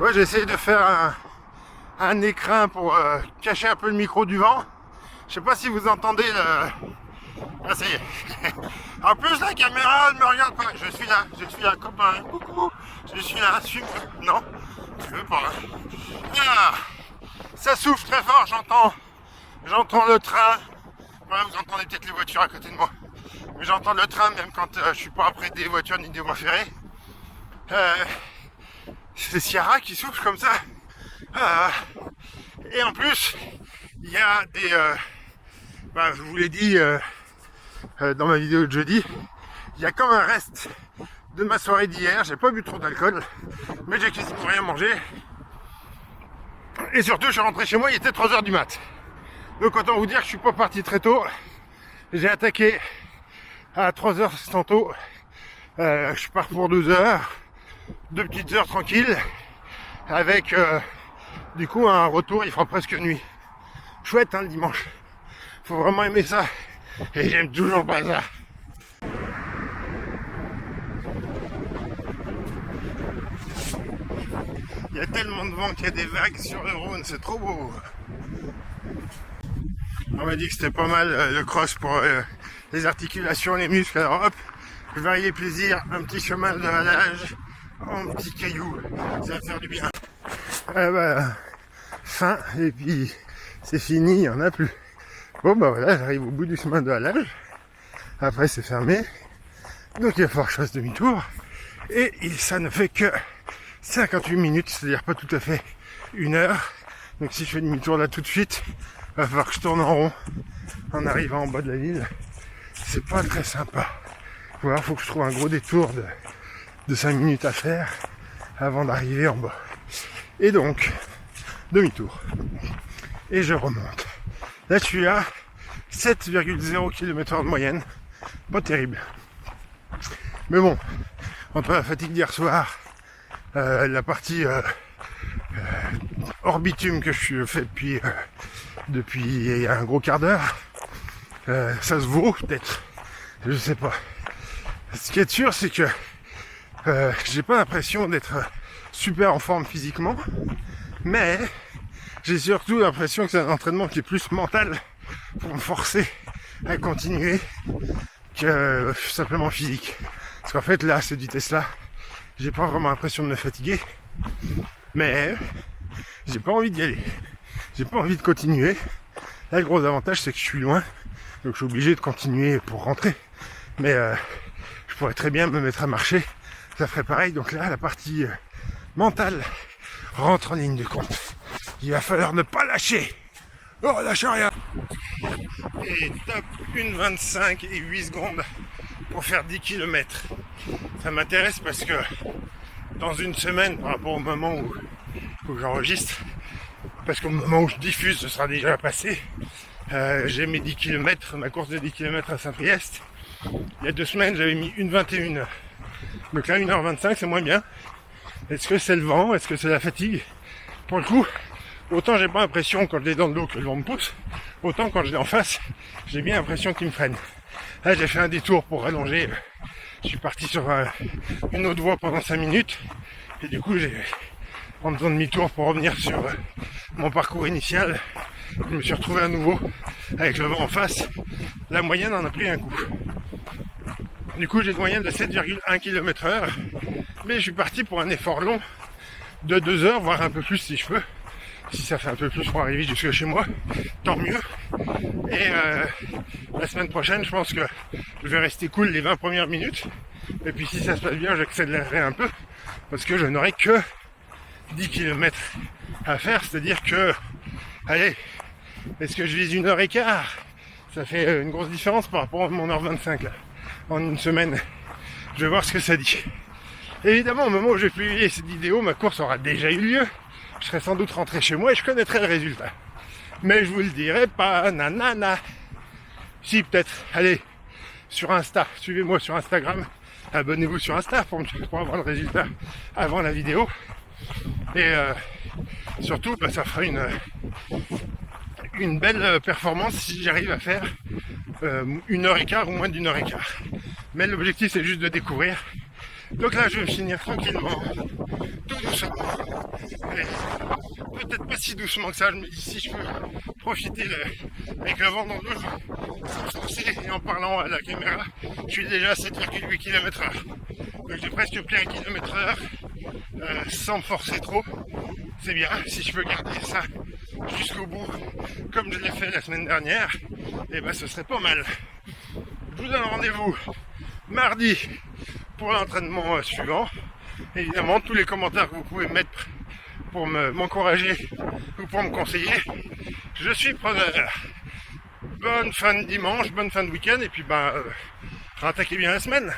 Ouais, j'ai essayé de faire un écrin pour cacher un peu le micro du vent. Je sais pas si vous entendez le... Ah, ça y est. En plus, la caméra ne me regarde pas. Je suis là, copain. Coucou. Je suis là, suis-moi. Non, tu veux pas. Ah, ça souffle très fort, j'entends le train. Voilà, vous entendez peut-être les voitures à côté de moi. Mais j'entends le train même quand je suis pas près des voitures ni des voies ferrées. C'est Ciara qui souffle comme ça. Et en plus, il y a des... je vous l'ai dit dans ma vidéo de jeudi, il y a comme un reste de ma soirée d'hier. J'ai pas bu trop d'alcool, mais j'ai quasiment rien mangé. Et surtout, je suis rentré chez moi, il était 3h du mat. Donc autant vous dire que je suis pas parti très tôt. J'ai attaqué à 3h tantôt. Je pars pour 2 heures. 2 petites heures tranquilles. Avec du coup un retour, il fera presque nuit. Chouette hein, le dimanche. Faut vraiment aimer ça. Et j'aime toujours pas ça. Il y a tellement de vent qu'il y a des vagues sur le Rhône, c'est trop beau. On m'a dit que c'était pas mal le cross pour les articulations, les muscles. Alors hop, varier plaisir, un petit chemin de halage, un petit caillou, ça va faire du bien. Fin, et puis c'est fini, il n'y en a plus. Bon bah voilà, j'arrive au bout du chemin de halage. Après c'est fermé. Donc il va falloir que je fasse demi-tour. Et ça ne fait que 58 minutes, c'est-à-dire pas tout à fait 1 heure. Donc si je fais demi-tour là tout de suite, il va falloir que je tourne en rond en arrivant en bas de la ville. C'est pas très sympa. Ou alors faut que je trouve un gros détour de 5 minutes à faire avant d'arriver en bas. Et donc, demi-tour. Et je remonte. Là je suis à 7,0 km/h de moyenne. Pas terrible. Mais bon, entre la fatigue d'hier soir, la partie hors bitume que je fais depuis un gros quart d'heure, ça se vaut peut-être, je sais pas. Ce qui est sûr, c'est que j'ai pas l'impression d'être super en forme physiquement, mais j'ai surtout l'impression que c'est un entraînement qui est plus mental pour me forcer à continuer que simplement physique. Parce qu'en fait là, cette vitesse-là, j'ai pas vraiment l'impression de me fatiguer, mais j'ai pas envie d'y aller. J'ai pas envie de continuer. Là, le gros avantage, c'est que je suis loin, donc je suis obligé de continuer pour rentrer. Mais je pourrais très bien me mettre à marcher, ça ferait pareil. Donc là, la partie mentale rentre en ligne de compte. Il va falloir ne pas lâcher. Oh, lâche rien. Et top 1,25 et 8 secondes pour faire 10 km. Ça m'intéresse parce que dans une semaine, par rapport au moment où j'enregistre, parce qu'au moment où je diffuse, ce sera déjà passé, j'ai mes 10 km, ma course de 10 km à Saint-Priest. Il y a 2 semaines, j'avais mis 1,21. Donc là, 1h25, c'est moins bien. Est-ce que c'est le vent? Est-ce que c'est la fatigue? Pour le coup, autant j'ai pas l'impression quand je l'ai dans le dos que le vent me pousse, autant quand je l'ai en face, j'ai bien l'impression qu'il me freine. Là, j'ai fait un détour pour rallonger. Je suis parti sur une autre voie pendant 5 minutes. Et du coup, j'ai en faisant demi-tour pour revenir sur mon parcours initial. Je me suis retrouvé à nouveau avec le vent en face. La moyenne en a pris un coup. Du coup, j'ai une moyenne de 7,1 km/h. Mais je suis parti pour un effort long de 2 heures, voire un peu plus si je peux. Si ça fait un peu plus pour arriver jusque chez moi, tant mieux. Et la semaine prochaine, je pense que je vais rester cool les 20 premières minutes. Et puis si ça se passe bien, j'accélérerai un peu. Parce que je n'aurai que 10 km à faire. C'est-à-dire que, allez, est-ce que je vise 1h15? Ça fait une grosse différence par rapport à mon heure 25 là, en une semaine. Je vais voir ce que ça dit. Évidemment, au moment où je vais publier cette vidéo, ma course aura déjà eu lieu. Je serai sans doute rentré chez moi et je connaîtrai le résultat. Mais je vous le dirai pas, nanana. Si, peut-être, allez, sur Insta, suivez-moi sur Instagram, abonnez-vous sur Insta pour avoir le résultat avant la vidéo. Et surtout, ça fera une belle performance si j'arrive à faire 1h15 ou moins d'1h15. Mais l'objectif c'est juste de découvrir. Donc là je vais me finir tranquillement, tout doucement. Et peut-être pas si doucement que ça, je me dis si je peux profiter avec le vent dans le dos, sans forcer et en parlant à la caméra, je suis déjà à 7,8 km/h. Donc j'ai presque pris 1 km/h sans me forcer trop. C'est bien, si je peux garder ça jusqu'au bout, comme je l'ai fait la semaine dernière, et ben ce serait pas mal. Je vous donne rendez-vous mardi pour l'entraînement suivant. Évidemment, tous les commentaires que vous pouvez mettre pour m'encourager ou pour me conseiller, je suis preneur. Bonne fin de dimanche, bonne fin de week-end, et puis rattaquez bien la semaine.